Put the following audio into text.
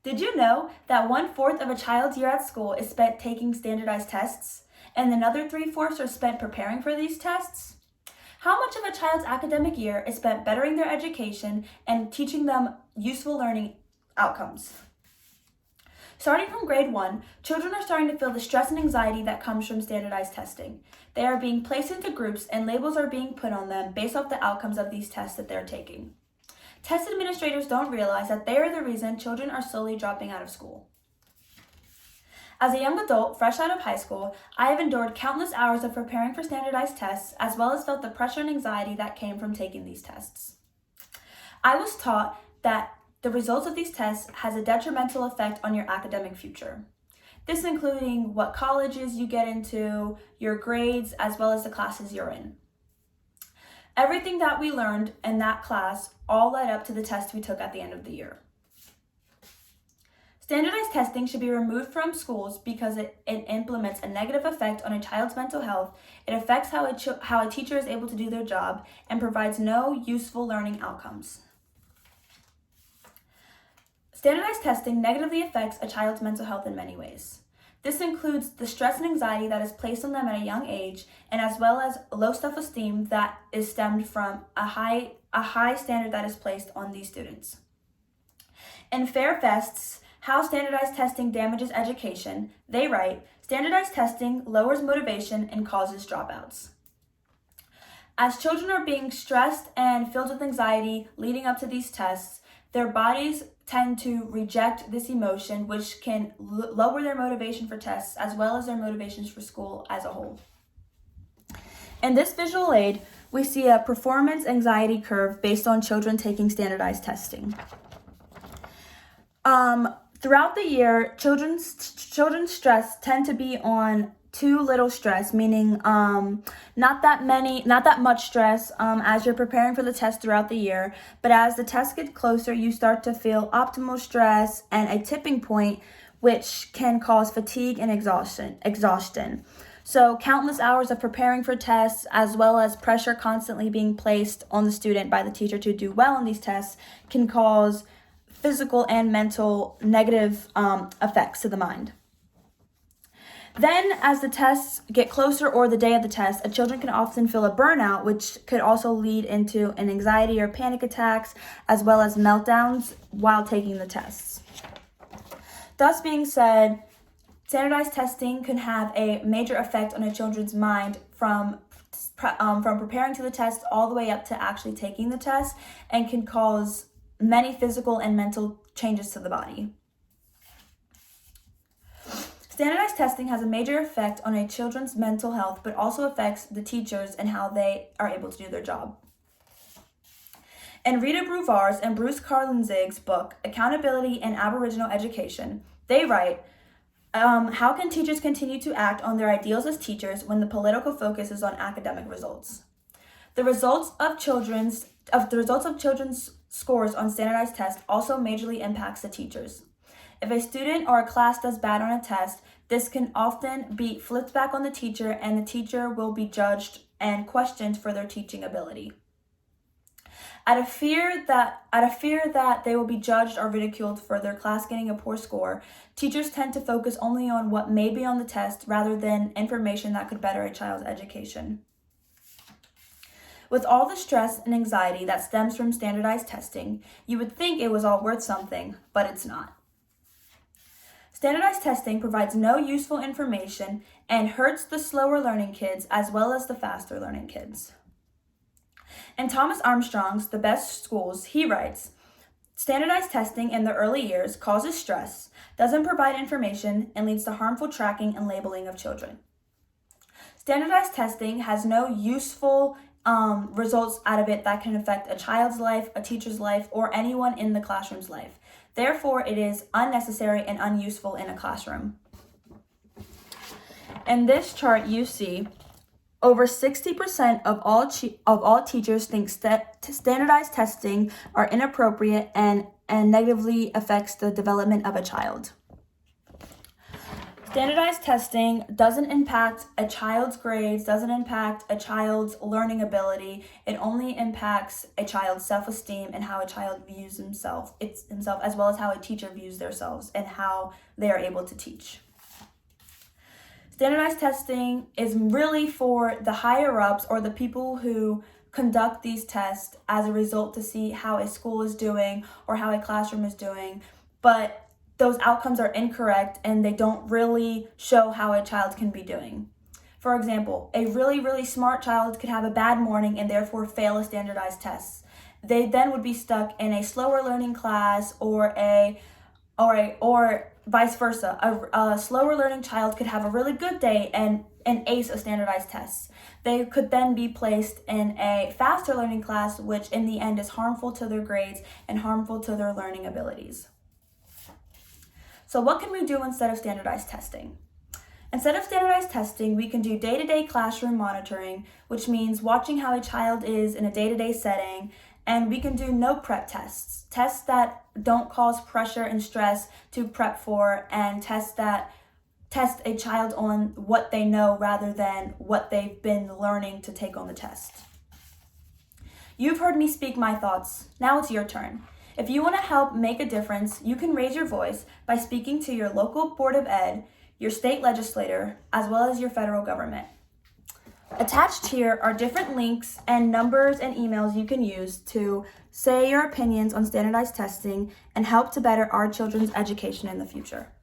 Did you know that 1/4 of a child's year at school is spent taking standardized tests, and another 3/4 are spent preparing for these tests? How much of a child's academic year is spent bettering their education and teaching them useful learning outcomes? Starting from grade 1, children are starting to feel the stress and anxiety that comes from standardized testing. They are being placed into groups and labels are being put on them based off the outcomes of these tests that they're taking. Test administrators don't realize that they are the reason children are slowly dropping out of school. As a young adult, fresh out of high school, I have endured countless hours of preparing for standardized tests, as well as felt the pressure and anxiety that came from taking these tests. I was taught that the results of these tests has a detrimental effect on your academic future. This including what colleges you get into, your grades, as well as the classes you're in. Everything that we learned in that class all led up to the test we took at the end of the year. Standardized testing should be removed from schools because it implements a negative effect on a child's mental health, it affects how a teacher is able to do their job, and provides no useful learning outcomes. Standardized testing negatively affects a child's mental health in many ways. This includes the stress and anxiety that is placed on them at a young age, and as well as low self-esteem that is stemmed from a high standard that is placed on these students. In Fair Fest's How Standardized Testing Damages Education, they write, standardized testing lowers motivation and causes dropouts. As children are being stressed and filled with anxiety leading up to these tests, their bodies tend to reject this emotion, which can lower their motivation for tests as well as their motivations for school as a whole. In this visual aid, we see a performance anxiety curve based on children taking standardized testing. Throughout the year, children's stress tend to be on too little stress, meaning not that much stress as you're preparing for the test throughout the year. But as the test gets closer, you start to feel optimal stress and a tipping point, which can cause fatigue and exhaustion. So countless hours of preparing for tests, as well as pressure constantly being placed on the student by the teacher to do well on these tests, can cause physical and mental negative effects to the mind. Then, as the tests get closer or the day of the test, children can often feel a burnout, which could also lead into an anxiety or panic attacks, as well as meltdowns while taking the tests. Thus being said, standardized testing can have a major effect on a children's mind from preparing to the test all the way up to actually taking the test, and can cause many physical and mental changes to the body. Standardized testing has a major effect on a children's mental health, but also affects the teachers and how they are able to do their job. In Rita Bruvar's and Bruce Carlinzig's book, Accountability in Aboriginal Education, they write, how can teachers continue to act on their ideals as teachers when the political focus is on academic results? The results of children's scores on standardized tests also majorly impacts the teachers. If a student or a class does bad on a test, this can often be flipped back on the teacher, and the teacher will be judged and questioned for their teaching ability. Out of fear that they will be judged or ridiculed for their class getting a poor score, teachers tend to focus only on what may be on the test rather than information that could better a child's education. With all the stress and anxiety that stems from standardized testing, you would think it was all worth something, but it's not. Standardized testing provides no useful information and hurts the slower learning kids as well as the faster learning kids. In Thomas Armstrong's The Best Schools, he writes, standardized testing in the early years causes stress, doesn't provide information, and leads to harmful tracking and labeling of children. Standardized testing has no useful results out of it that can affect a child's life, a teacher's life, or anyone in the classroom's life. Therefore, it is unnecessary and unuseful in a classroom. In this chart, you see over 60% of all teachers think standardized testing are inappropriate and negatively affects the development of a child. Standardized testing doesn't impact a child's grades, doesn't impact a child's learning ability. It only impacts a child's self-esteem and how a child views himself, as well as how a teacher views themselves and how they are able to teach. Standardized testing is really for the higher-ups or the people who conduct these tests as a result to see how a school is doing or how a classroom is doing, but those outcomes are incorrect and they don't really show how a child can be doing. For example, a really, really smart child could have a bad morning and therefore fail a standardized test. They then would be stuck in a slower learning class or vice versa. A slower learning child could have a really good day and ace a standardized test. They could then be placed in a faster learning class, which in the end is harmful to their grades and harmful to their learning abilities. So what can we do instead of standardized testing? Instead of standardized testing, we can do day-to-day classroom monitoring, which means watching how a child is in a day-to-day setting, and we can do no prep tests, tests that don't cause pressure and stress to prep for, and tests that test a child on what they know rather than what they've been learning to take on the test. You've heard me speak my thoughts. Now it's your turn. If you want to help make a difference, you can raise your voice by speaking to your local Board of Ed, your state legislator, as well as your federal government. Attached here are different links and numbers and emails you can use to say your opinions on standardized testing and help to better our children's education in the future.